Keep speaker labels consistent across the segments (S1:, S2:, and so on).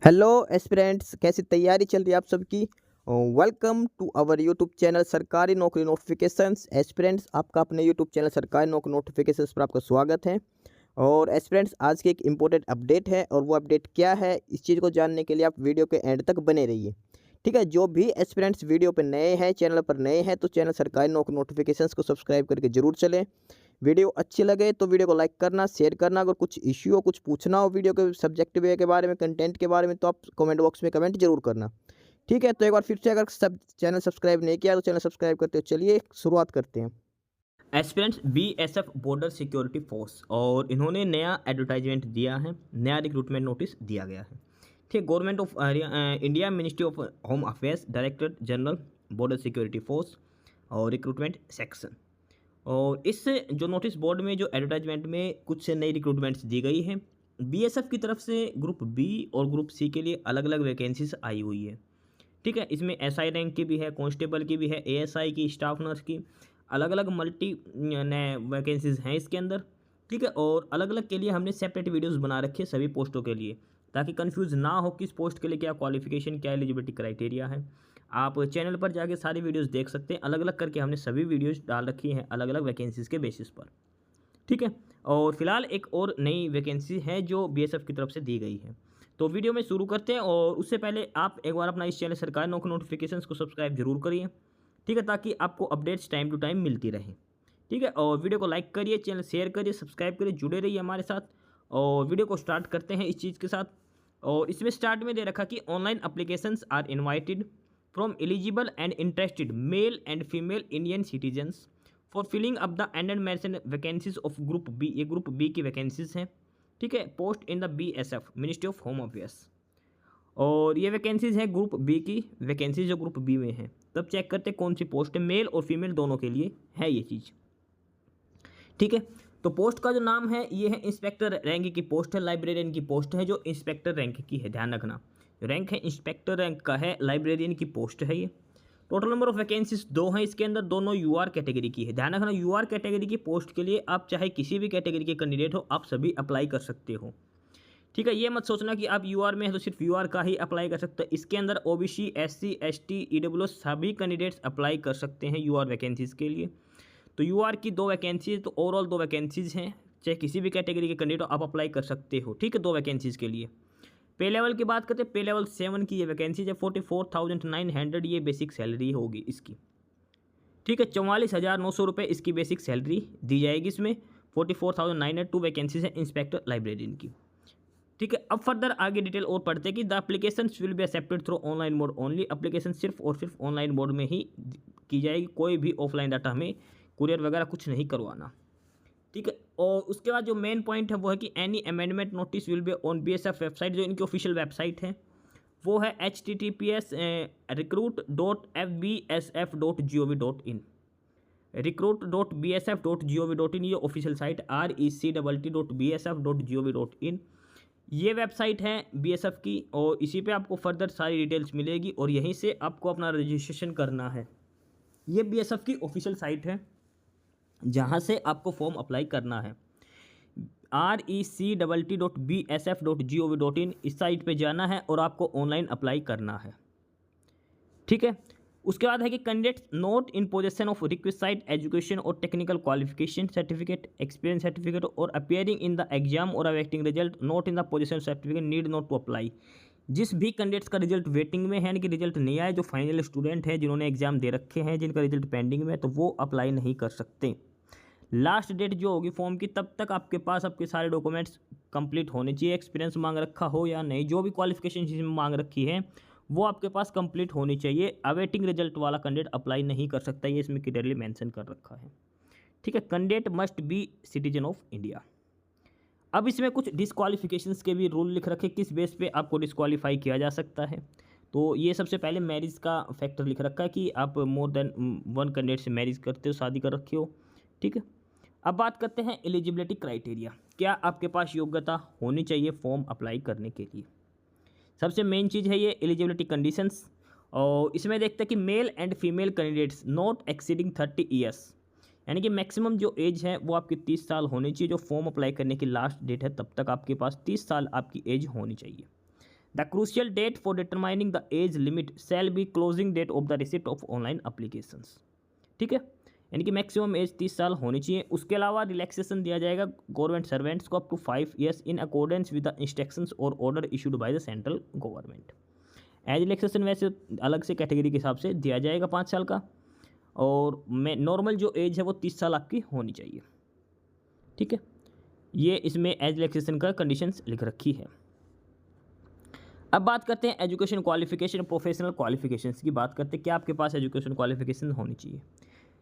S1: Hello aspirants, कैसी तैयारी चल रही है आप सबकी। Welcome to our YouTube channel सरकारी नौकरी नोटिफिकेशंस। एस्पिरेंट्स, आपका अपने यूट्यूब चैनल सरकारी नौकरी नोटिफिकेशंस पर आपका स्वागत है। और एस्पिरेंट्स, आज की एक इम्पोर्टेंट अपडेट है और वो अपडेट क्या है, इस चीज़ को जानने के लिए आप वीडियो के एंड तक बने रहिए। ठीक है, जो भी एस्पिरेंट्स वीडियो पर नए हैं, चैनल पर नए हैं, तो चैनल सरकारी नौकरी नोटिफिकेशंस को सब्सक्राइब करके जरूर चलें। वीडियो अच्छी लगे तो वीडियो को लाइक करना, शेयर करना। अगर कुछ इश्यू हो, कुछ पूछना हो वीडियो के सब्जेक्ट वे के बारे में, कंटेंट के बारे में, तो आप कमेंट बॉक्स में कमेंट जरूर करना। ठीक है, तो एक बार फिर से, अगर सब चैनल सब्सक्राइब नहीं किया तो चैनल सब्सक्राइब करते हो। चलिए शुरुआत करते हैं।
S2: Aspirants BSF border security force और इन्होंने नया एडवर्टाइजमेंट दिया है, नया रिक्रूटमेंट नोटिस दिया गया है। ठीक, government of India, ministry of home affairs, director general border security force और रिक्रूटमेंट सेक्शन। और इस जो नोटिस बोर्ड में जो एडवर्टाइजमेंट में कुछ नई रिक्रूटमेंट्स दी गई हैं। बीएसएफ की तरफ से ग्रुप बी और ग्रुप सी के लिए अलग अलग वैकेंसीज आई हुई है। ठीक है, इसमें एसआई रैंक की भी है, कांस्टेबल की भी है, एएसआई की, स्टाफ नर्स की, अलग अलग मल्टी नए वैकेंसीज हैं इसके अंदर। ठीक है, और अलग अलग के लिए हमने सेपरेट वीडियोस बना रखे हैं सभी पोस्टों के लिए, ताकि कंफ्यूज ना हो किस पोस्ट के लिए क्या क्वालिफिकेशन, क्या एलिजिबिलिटी क्राइटेरिया है। आप चैनल पर जाके सारी वीडियोस देख सकते हैं, अलग अलग करके हमने सभी वीडियोस डाल रखी हैं अलग अलग वैकेंसीज के बेसिस पर। ठीक है, और फिलहाल एक और नई वैकेंसी है जो बीएसएफ की तरफ से दी गई है। तो वीडियो में शुरू करते हैं, और उससे पहले आप एक बार अपना इस चैनल सरकारी नौकरी नोटिफिकेशंस को सब्सक्राइब जरूर करिए। ठीक है, ताकि आपको अपडेट्स टाइम टू टाइम मिलती रहे। ठीक है, और वीडियो को लाइक करिए, चैनल शेयर करिए, सब्सक्राइब करिए, जुड़े रहिए हमारे साथ। और वीडियो को स्टार्ट करते हैं इस चीज़ के साथ। और इसमें स्टार्ट में दे रखा कि online applications are invited from eligible and interested male and female Indian citizens for filling up the undermentioned vacancies of group B. ये ग्रुप बी की वैकेंसीज हैं। ठीक है, post in the BSF, ministry of home affairs. और ये वैकेंसीज है ग्रुप बी की वैकेंसीज जो ग्रुप बी में है। तब चेक करते हैं कौन सी पोस्ट है, मेल और फीमेल दोनों के लिए है ये चीज़। ठीक है, तो पोस्ट का जो नाम है ये है इंस्पेक्टर रैंक की पोस्ट है, लाइब्रेरियन की पोस्ट है जो इंस्पेक्टर रैंक की है, ध्यान रखना। जो रैंक है इंस्पेक्टर रैंक का है, लाइब्रेरियन की पोस्ट है ये। टोटल नंबर ऑफ वैकेंसीज 2 हैं इसके अंदर, दोनों यूआर कैटेगरी की है। ध्यान रखना, यूआर कैटेगरी की पोस्ट के लिए आप चाहे किसी भी कैटेगरी के कैंडिडेट हो, आप सभी अप्लाई कर सकते हो। ठीक है, ये मत सोचना कि आप यूआर में है तो सिर्फ यूआर का ही अप्लाई कर सकते हैं। इसके अंदर ओबीसी, एससी, एसटी, ईडब्ल्यूएस सभी कैंडिडेट्स अप्लाई कर सकते हैं यूआर वैकेंसीज के लिए। तो यूआर की 2 वैकेंसीज, तो ओवरऑल 2 वैकेंसीज हैं। चाहे किसी भी कैटेगरी के कैंडिडेट हो, आप अप्लाई कर सकते हो। ठीक है, 2 वैकेंसीज के लिए। पे लेवल की बात करते हैं, पे लेवल 7 की ये वैकेंसीज है। 44,900 ये बेसिक सैलरी होगी इसकी। ठीक है, 44,900 रुपये इसकी बेसिक सैलरी दी जाएगी इसमें। 44,900 2 वैकेंसीज है इंस्पेक्टर लाइब्रेरियन की। ठीक है, अब फर्दर आगे डिटेल और पढ़ते हैं कि the application will be accepted through online mode only. Application सिर्फ और सिर्फ ऑनलाइन मोड में ही की जाएगी, कोई भी ऑफलाइन डाटा हमें कुरियर वगैरह कुछ नहीं करवाना। ठीक है, और उसके बाद जो मेन पॉइंट है वो है कि any amendment notice will be on BSF website. जो इनकी ऑफिशियल वेबसाइट है वो है https://recruit.fbsf.gov.in। recruit.bsf.gov.in ये ऑफिशियल साइट rect.bsf.gov.in ये वेबसाइट है बीएसएफ की, और इसी पे आपको फर्दर सारी डिटेल्स मिलेगी और यहीं से आपको अपना रजिस्ट्रेशन करना है। ये बीएसएफ की ऑफिशियल साइट है जहाँ से आपको फॉर्म अप्लाई करना है। rect.bsf.gov.in इस साइट पे जाना है और आपको ऑनलाइन अप्लाई करना है। ठीक है, उसके बाद है कि candidates not in position of request education और technical qualification certificate, experience certificate और अपियरिंग इन द एग्जाम और awaiting result not in the position certificate need not to apply. जिस भी कैंडिडेट्स का रिजल्ट वेटिंग में है, यानी कि रिजल्ट नहीं आया, जो फाइनल स्टूडेंट है जिन्होंने एग्जाम दे रखे हैं, जिनका रिजल्ट पेंडिंग में है, तो वो अप्लाई नहीं कर सकते। लास्ट डेट जो होगी फॉर्म की, तब तक आपके पास आपके सारे डॉक्यूमेंट्स कंप्लीट होने चाहिए। एक्सपीरियंस मांग रखा हो या नहीं, जो भी क्वालिफिकेशन जिसमें मांग रखी है वो आपके पास कंप्लीट होनी चाहिए। अवेटिंग रिजल्ट वाला कैंडिडेट अप्लाई नहीं कर सकता, ये इसमें क्लियरली मेंशन कर रखा है। ठीक है, candidate must be citizen of India. अब इसमें कुछ डिस्क्वालिफिकेशंस के भी रूल लिख रखे, किस बेस पे आपको डिस्क्वालीफाई किया जा सकता है। तो ये सबसे पहले मैरिज का फैक्टर लिख रखा है कि आप मोर देन 1 कैंडिडेट से मैरिज करते हो, शादी कर रखी हो। ठीक है, अब बात करते हैं एलिजिबिलिटी क्राइटेरिया। क्या आपके पास योग्यता होनी चाहिए फॉर्म अप्लाई करने के लिए। सबसे मेन चीज़ है ये एलिजिबिलिटी कंडीशंस, और इसमें देखते हैं कि mail and female candidates not exceeding 30 years, यानी कि मैक्सिमम जो एज है वो आपकी 30 साल होनी चाहिए। जो फॉर्म अप्लाई करने की लास्ट डेट है तब तक आपके पास 30 साल आपकी एज होनी चाहिए। The crucial date for determining the age limit shall be closing date of the receipt of online applications. ठीक है, यानी कि मैक्सिमम एज 30 साल होनी चाहिए। उसके अलावा रिलैक्सेशन दिया जाएगा गवर्नमेंट सर्वेंट्स को up to 5 years in accordance with the instructions और order issued by the central government. Age relaxation वैसे अलग से कैटेगरी के हिसाब से दिया जाएगा 5 साल का, और मैं नॉर्मल जो एज है वो 30 साल आपकी होनी चाहिए। ठीक है, ये इसमें एज रिलैक्सेशन का कंडीशंस लिख रखी है। अब बात करते हैं एजुकेशन क्वालिफिकेशन, प्रोफेशनल क्वालिफिकेशंस की बात करते हैं। क्या आपके पास एजुकेशन क्वालिफिकेशन होनी चाहिए?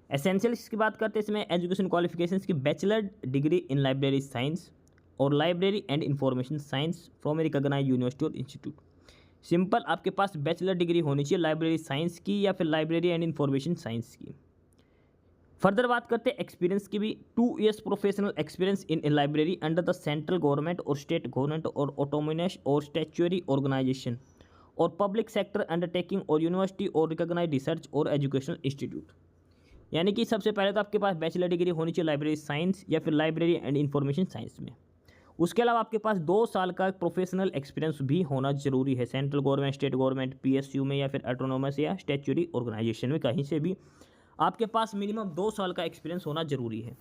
S2: एसेंशियल्स की बात करते हैं इसमें एजुकेशन क्वालिफिकेशंस की bachelor degree in library science और library and information science from a recognised university और इंस्टीट्यूट। सिंपल आपके पास बैचलर डिग्री होनी चाहिए लाइब्रेरी साइंस की या फिर लाइब्रेरी एंड इंफॉर्मेशन साइंस की। फर्दर बात करते हैं एक्सपीरियंस की भी। 2 years professional experience in A library under the central government और स्टेट गवर्नमेंट और ऑटोनोमस और स्टैट्यूटरी ऑर्गेनाइजेशन और पब्लिक सेक्टर अंडरटेकिंग और यूनिवर्सिटी और रिकॉग्नाइज्ड रिसर्च और एजुकेशनल इंस्टीट्यूट। यानी कि सबसे पहले तो आपके पास बैचलर डिग्री होनी चाहिए लाइब्रेरी साइंस या फिर लाइब्रेरी एंड इंफॉर्मेशन साइंस में। उसके अलावा आपके पास 2 साल का प्रोफेशनल एक्सपीरियंस भी होना जरूरी है central government, state government, PSU में या फिर ऑटोनोमस या स्टैट्यूटरी ऑर्गेनाइजेशन में, कहीं से भी आपके पास मिनिमम 2 साल का एक्सपीरियंस होना जरूरी है।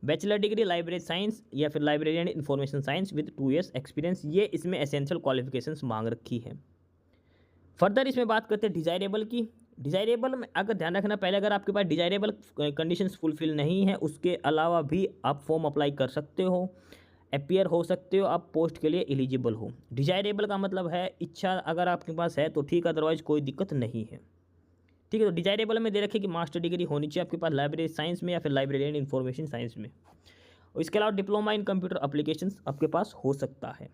S2: बैचलर डिग्री लाइब्रेरी साइंस या फिर library and information science with 2 years experience, ये इसमें एसेंशियल क्वालिफिकेशंस मांग रखी है। फर्दर इसमें बात करते हैं डिजायरेबल की। डिजायरेबल में अगर ध्यान रखना, पहले अगर आपके पास डिजायरेबल कंडीशंस फुलफिल नहीं है, उसके अलावा भी आप फॉर्म अप्लाई कर सकते हो, अपीयर हो सकते हो, आप पोस्ट के लिए एलिजिबल हो। डिजायरेबल का मतलब है इच्छा अगर आपके पास है तो ठीक, अदरवाइज कोई दिक्कत नहीं है। ठीक है, तो डिजायरेबल में दे रखे कि मास्टर डिग्री होनी चाहिए आपके पास लाइब्रेरी साइंस में या फिर लाइब्रेरी एंड इंफॉर्मेशन साइंस में। और इसके अलावा डिप्लोमा इन कंप्यूटर एप्लीकेशंस आपके पास हो सकता है।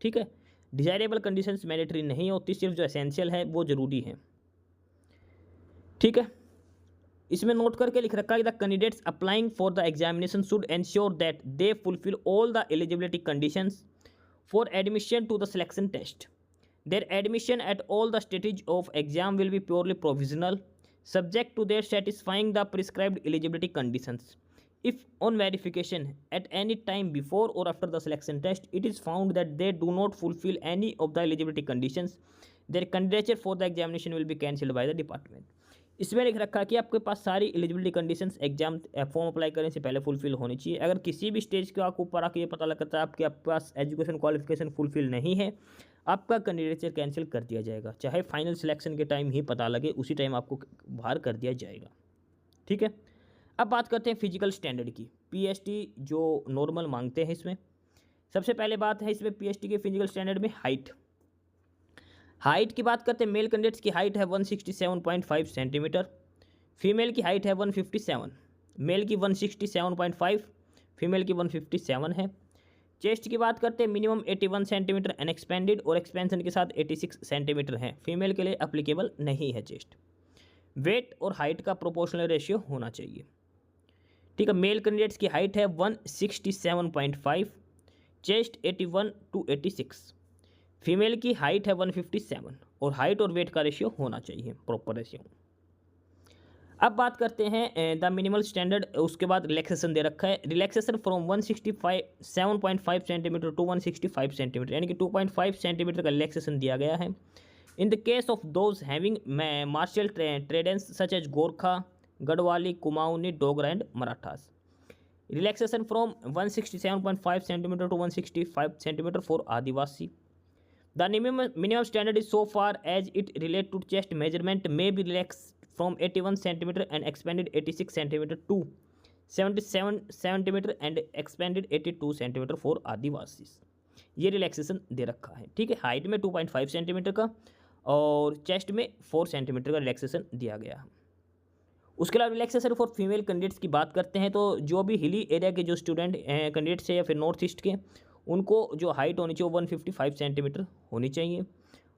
S2: ठीक है, डिजायरेबल कंडीशंस मैंडेटरी नहीं होती, सिर्फ जो एसेंशियल है वो जरूरी है। ठीक है, इसमें नोट करके लिख रखा है the candidates applying for the examination should ensure that they fulfil all the eligibility conditions for admission to the selection test. Their admission at all the stages of exam will be purely provisional, subject to their satisfying the prescribed eligibility conditions. If on verification at any time before or after the selection test it is found that they do not fulfill any of the eligibility conditions, their candidature for the examination will be cancelled by the department. इसमें लिख रखा है कि आपके पास सारी eligibility conditions exam form apply करने से पहले फुलफिल होनी चाहिए। अगर किसी भी स्टेज के आपको ऊपर आके ये पता लगता है आपके पास एजुकेशन क्वालिफिकेशन फुलफिल नहीं है, आपका कैंडिडेचर कैंसिल कर दिया जाएगा, चाहे फाइनल सिलेक्शन के टाइम ही पता लगे, उसी टाइम आपको बाहर कर दिया जाएगा। ठीक है, अब बात करते हैं फिजिकल स्टैंडर्ड की। पीएसटी जो नॉर्मल मांगते हैं इसमें सबसे पहले बात है इसमें पीएसटी के फिजिकल स्टैंडर्ड में हाइट की बात करते हैं। मेल कैंडिडेट्स की हाइट है 167.5 सेंटीमीटर, फीमेल की हाइट है 157, मेल की 167.5, फीमेल की 157 है। चेस्ट की बात करते हैं, मिनिमम 81 सेंटीमीटर अनएक्सपेंडेड और एक्सपेंशन के साथ 86 सेंटीमीटर है, फीमेल के लिए अप्लीकेबल नहीं है चेस्ट। वेट और हाइट का प्रोपोर्शनल रेशियो होना चाहिए। ठीक है, मेल कैंडिडेट्स की हाइट है 167.5, चेस्ट 81 to 86, फीमेल की हाइट है 157 और हाइट और वेट का रेशियो होना चाहिए, प्रॉपर रेशियो। अब बात करते हैं द मिनिमल स्टैंडर्ड। उसके बाद रिलैक्सेशन दे रखा है, relaxation from 167.5 centimetre to 165 centimetre, यानी कि 2.5 सेंटीमीटर का रिलैक्सेशन दिया गया है। In the case of those having martial traditions such as Gorkha, Garhwali, Kumaoni, Dogra and Marathas. Relaxation from 167.5 centimetre to 165 centimetre for adivasi. The minimum standard is so far as it relates to chest measurement may be relaxed from 81 cm and expanded 86 cm to 77 cm and expanded 82 cm for आदिवासी। ये relaxation दे रखा है। ठीक है, height में 2.5 centimetre का और chest में 4 सेंटीमीटर का रिलैक्सेशन दिया गया है। उसके अलावा रिलैक्सेशन फॉर फीमेल कैंडिडेट्स की बात करते हैं तो जो भी हिली एरिया के जो स्टूडेंट कैंडिडेट्स है या फिर नॉर्थ ईस्ट के, उनको जो हाइट होनी चाहिए वो 155 सेंटीमीटर होनी चाहिए,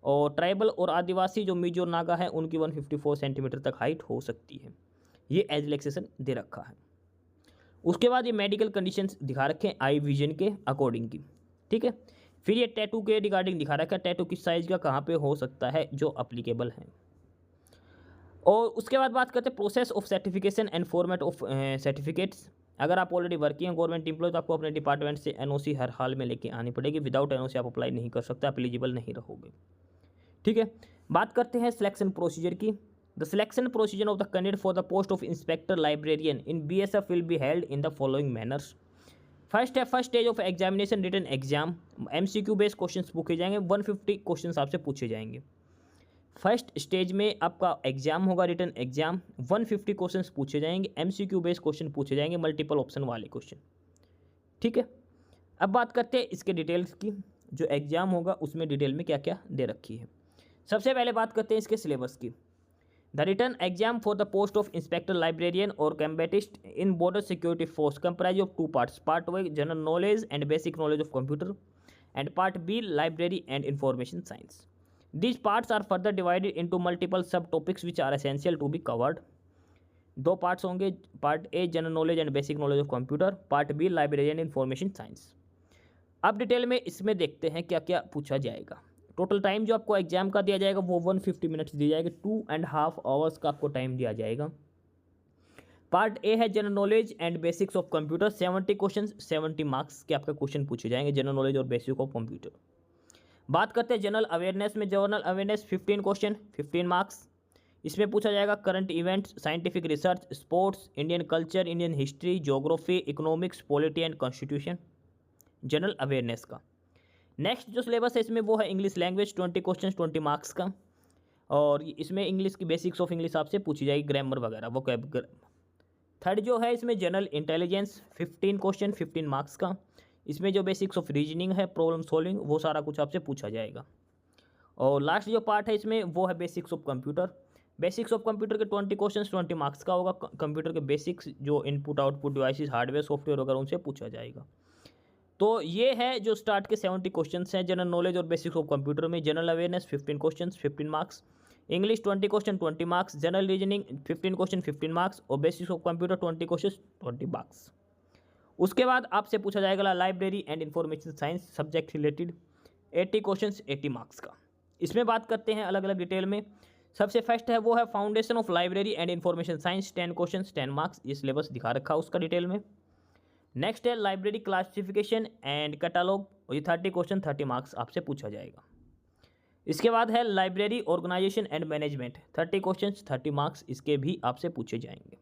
S2: और ट्राइबल और आदिवासी जो मिजो नागा है उनकी 154 सेंटीमीटर तक हाइट हो सकती है। ये एज रिलैक्सेशन दे रखा है। उसके बाद ये मेडिकल कंडीशंस दिखा रखे हैं आई विजन के अकॉर्डिंग की। ठीक है, फिर ये टैटू के रिगार्डिंग दिखा रखा है, टैटू किस साइज़ का कहाँ पे हो सकता है जो अप्लीकेबल है। और उसके बाद बात करते हैं process of certification and format of certificates. अगर आप ऑलरेडी वर्किंग हैं गवर्नमेंट एम्प्लॉय तो आपको अपने डिपार्टमेंट से एनओसी हर हाल में लेके आनी पड़ेगी। विदाउट एनओसी आप अप्लाई नहीं कर सकते, आप एलिजिबल नहीं रहोगे। ठीक है, बात करते हैं सिलेक्शन प्रोसीजर की। The selection procedure of the candidate for the post of inspector librarian in BSF will be held in the following manners. First stage of examination written exam. MCQ based question पूछे जाएंगे, 150 question आपसे पूछे जाएंगे। First stage में आपका exam होगा, written exam, 150 question पूछे जाएंगे, MCQ बेस्ड क्वेश्चन पूछे जाएंगे, मल्टीपल ऑप्शन वाले क्वेश्चन। ठीक है, अब बात करते हैं इसके डिटेल्स की। जो एग्जाम होगा उसमें डिटेल में क्या क्या दे रखी है। सबसे पहले बात करते हैं इसके सिलेबस की। The written exam for the post of inspector librarian और combatised in border security force comprise of 2 parts. Part A general knowledge and basic knowledge of computer and part B library and information science. These parts are further divided into multiple subtopics which are essential to be covered. 2 parts होंगे, part A general knowledge and basic knowledge of computer, part B library and information science. अब detail में इसमें देखते हैं क्या क्या पूछा जाएगा। टोटल टाइम जो आपको एग्जाम का दिया जाएगा वो 150 मिनट्स दिया जाएगा, 2.5 आवर्स का आपको टाइम दिया जाएगा। पार्ट A है general knowledge and basics of computer, 70 question, 70 marks के आपके क्वेश्चन पूछे जाएंगे जनरल नॉलेज और बेसिक ऑफ कंप्यूटर। बात करते हैं जनरल अवेयरनेस में। General awareness 15 question, 15 marks. इसमें पूछा जाएगा current events, scientific research, sports, Indian culture, Indian history, geography, economics, polity and constitution, general awareness का। नेक्स्ट जो सिलेबस है इसमें वो है इंग्लिश लैंग्वेज, 20 क्वेश्चन, 20 मार्क्स का। और इसमें इंग्लिश की बेसिक्स ऑफ इंग्लिश आपसे पूछी जाएगी, ग्रामर वगैरह वो। थर्ड जो है इसमें जनरल इंटेलिजेंस, 15 क्वेश्चन, 15 मार्क्स का। इसमें जो बेसिक्स ऑफ रीजनिंग है, प्रॉब्लम सॉल्विंग, वो सारा कुछ आपसे पूछा जाएगा। और लास्ट जो पार्ट है इसमें वो है basics of computer. Basics of computer के 20 क्वेश्चन, 20 मार्क्स का होगा। कंप्यूटर के बेसिक्स जो input output devices, hardware software वगैरह उनसे पूछा जाएगा। तो ये है जो स्टार्ट के 70 क्वेश्चन हैं जनरल नॉलेज और बेसिक्स ऑफ कंप्यूटर में। General awareness 15 question, 15 marks. English 20 question, 20 marks. General reasoning 15 question, 15 marks. और basics of computer 20 question, 20 marks. उसके बाद आपसे पूछा जाएगा library and information science subject related, 80 questions, 80 marks का। इसमें बात करते हैं अलग अलग डिटेल में। सबसे फर्स्ट है वो है foundation of library and information science, 10 questions, 10 marks. ये सिलेबस दिखा रखा उसका डिटेल में। नेक्स्ट है लाइब्रेरी क्लासिफिकेशन एंड कैटालॉग, और ये 30 क्वेश्चन, 30 मार्क्स आपसे पूछा जाएगा। इसके बाद है library organisation and management, 30 question, 30 marks इसके भी आपसे पूछे जाएंगे।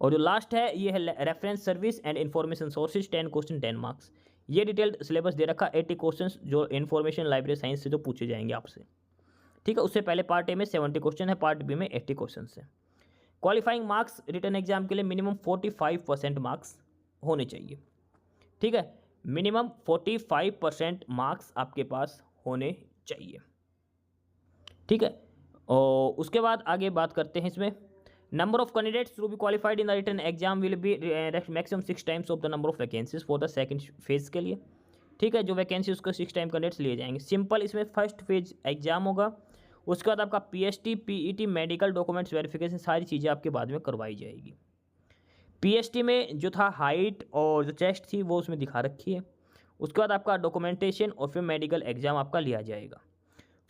S2: और जो लास्ट है ये है reference service and information sources, 10 question, 10 marks. ये डिटेल्ड सिलेबस दे रखा, 80 क्वेश्चन जो इंफॉर्मेशन लाइब्रेरी साइंस से जो पूछे जाएंगे आपसे। ठीक है, उससे पहले पार्ट ए में 70 क्वेश्चन है, पार्ट बी में 80 क्वेश्चन है। क्वालिफाइंग मार्क्स रिटन एग्जाम के लिए मिनिमम 45% मार्क्स होने चाहिए। ठीक है, मिनिमम 45% मार्क्स आपके पास होने चाहिए। ठीक है, और उसके बाद आगे बात करते हैं इसमें। Number of candidates to be qualified in the written exam will be maximum 6 times of the number of vacancies for the second phase के लिए। ठीक है, जो वैकेंसी उसको 6 टाइम कैंडिडेट्स लिए जाएंगे। सिंपल इसमें फर्स्ट फेज एग्जाम होगा, उसके बाद आपका PST, PET, medical documents verification, सारी चीज़ें आपके बाद में करवाई जाएगी। PST में जो था हाइट और जो चेस्ट थी वो उसमें दिखा रखी है। उसके बाद आपका डॉक्यूमेंटेशन और फिर मेडिकल एग्जाम आपका लिया जाएगा।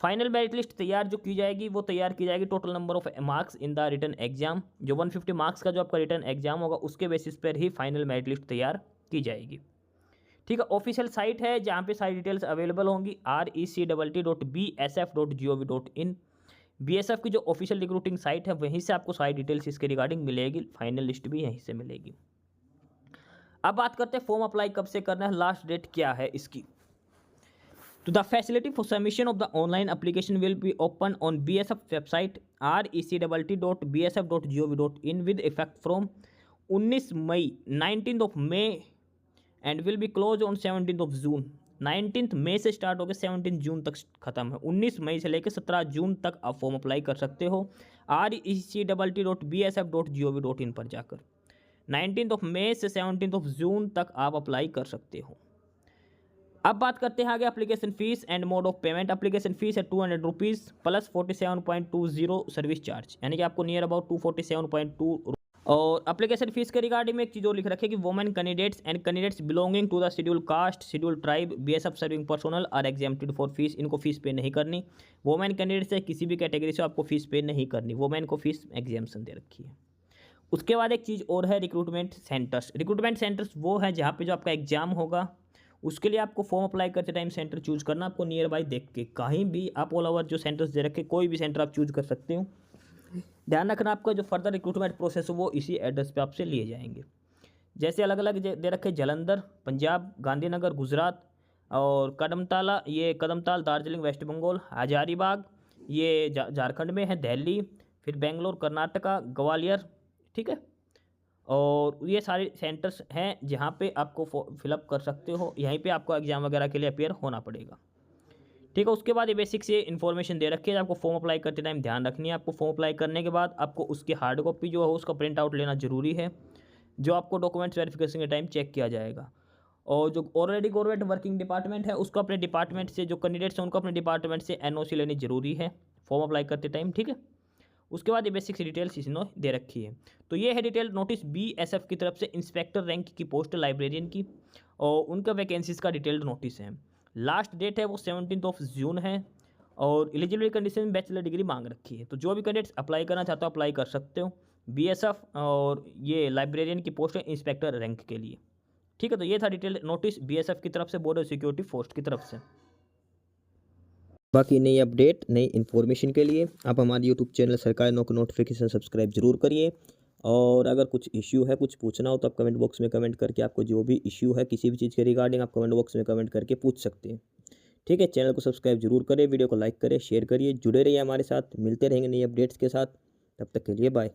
S2: फाइनल मेरिट लिस्ट तैयार जो की जाएगी वो तैयार की जाएगी total number of marks in the written exam. जो 150 मार्क्स का जो आपका रिटन एग्जाम होगा उसके बेसिस पर ही फाइनल मेरिट लिस्ट तैयार की जाएगी। ठीक है, ऑफिशियल साइट है जहाँ पे सारी डिटेल्स अवेलेबल होंगी, rect.bsf.gov.in। BSF की जो ऑफिशियल रिक्रूटिंग साइट है वहीं से आपको सारी डिटेल्स इसके रिगार्डिंग मिलेगी। फाइनल लिस्ट भी यहीं से मिलेगी। अब बात करते हैं फॉर्म अप्लाई कब से करना है, लास्ट डेट क्या है इसकी। तो the facility for submission of the online application will be open on BSF website rect.bsf.gov.in with effect from 19 May 19 of May and will be close on 17 of June. 19 मई से स्टार्ट होकर 17 जून तक खत्म है। 19 मई से लेकर 17 जून तक आप फॉर्म अप्लाई कर सकते हो rect.bsf.gov.in पर जाकर। 19 ऑफ मई से 17 ऑफ जून तक आप अप्लाई कर सकते हो। अब बात करते हैं आगे application fees and mode of payment. Application fees है 200 रुपीज़ प्लस 47.20 सर्विस चार्ज, यानी कि आपको नियर अबाउट 247.2। और एप्लीकेशन फीस के रिगार्डिंग में एक चीज़ और लिख रखी है कि women candidates and candidates belonging to the schedule caste, schedule tribe, BSF serving personnel are exempted for fees. इनको फीस पे नहीं करनी। वुमेन कैंडिडेट्स है किसी भी कैटेगरी से आपको फीस पे नहीं करनी, वुमेन को फीस एग्जेम्पशन दे रखी है। उसके बाद एक चीज़ और है रिक्रूटमेंट सेंटर्स। रिक्रूटमेंट सेंटर्स वो है जहाँ पे जो आपका एग्जाम होगा उसके लिए आपको फॉर्म अप्लाई करते टाइम सेंटर चूज करना, आपको नियर बाई देख के कहीं भी आप ऑल ओवर जो सेंटर्स दे रखे कोई भी सेंटर आप चूज कर सकते हो। ध्यान रखना आपका जो फर्दर रिक्रूटमेंट प्रोसेस है वो इसी एड्रेस पे आपसे लिए जाएंगे। जैसे अलग अलग दे रखे जलंधर पंजाब, गांधीनगर गुजरात, और कदमताला ये कदमताल दार्जिलिंग वेस्ट बंगाल, हजारीबाग ये झारखंड में है, दिल्ली, फिर बेंगलोर कर्नाटका, ग्वालियर, ठीक है। और ये सारे सेंटर्स हैं जहाँ पे आपको फिलअप कर सकते हो, यहीं पे आपको एग्ज़ाम वगैरह के लिए अपेयर होना पड़ेगा, ठीक है। उसके बाद ये बेसिक से इन्फॉर्मेशन दे रखी है, आपको फॉर्म अप्लाई करते टाइम ध्यान रखनी है। आपको फॉर्म अप्लाई करने के बाद आपको उसकी हार्ड कॉपी जो है उसका प्रिंट आउट लेना ज़रूरी है, जो आपको डॉक्यूमेंट्स वेरिफिकेशन के टाइम चेक किया जाएगा। और जो ऑलरेडी गवर्नमेंट वर्किंग डिपार्टमेंट है उसको अपने डिपार्टमेंट से, जो कैंडिडेट्स हैं उनको अपने डिपार्टमेंट से एनओसी लेनी जरूरी है फॉर्म अप्लाई करते टाइम, ठीक है। उसके बाद ये बेसिक डिटेल्स इसने दे रखी है। तो ये है डिटेल नोटिस बीएसएफ की तरफ से इंस्पेक्टर रैंक की पोस्ट लाइब्रेरियन की, और उनका वैकेंसीज का डिटेल्ड नोटिस है। लास्ट डेट है वो 17 जून है, और एलिजिबिलिटी कंडीशन बैचलर डिग्री मांग रखी है। तो जो भी कैंडिडेट्स अप्लाई करना चाहते हो अप्लाई कर सकते हो बीएसएफ, और ये लाइब्रेरियन की पोस्ट है इंस्पेक्टर रैंक के लिए, ठीक है। तो ये था डिटेल नोटिस बीएसएफ की तरफ से, बॉर्डर सिक्योरिटी फोर्स की तरफ से।
S1: बाकी नई अपडेट नई इन्फॉर्मेशन के लिए आप हमारे यूट्यूब चैनल सरकारी नौकरी नोटिफिकेशन सब्सक्राइब जरूर करिए। और अगर कुछ इश्यू है कुछ पूछना हो तो आप कमेंट बॉक्स में कमेंट करके आपको जो भी इश्यू है किसी भी चीज़ के रिगार्डिंग आप कमेंट बॉक्स में कमेंट करके पूछ सकते हैं, ठीक है। चैनल को सब्सक्राइब जरूर करें, वीडियो को लाइक करें, शेयर करिए, जुड़े रहिए हमारे साथ, मिलते रहेंगे नई अपडेट्स के साथ। तब तक के लिए बाय।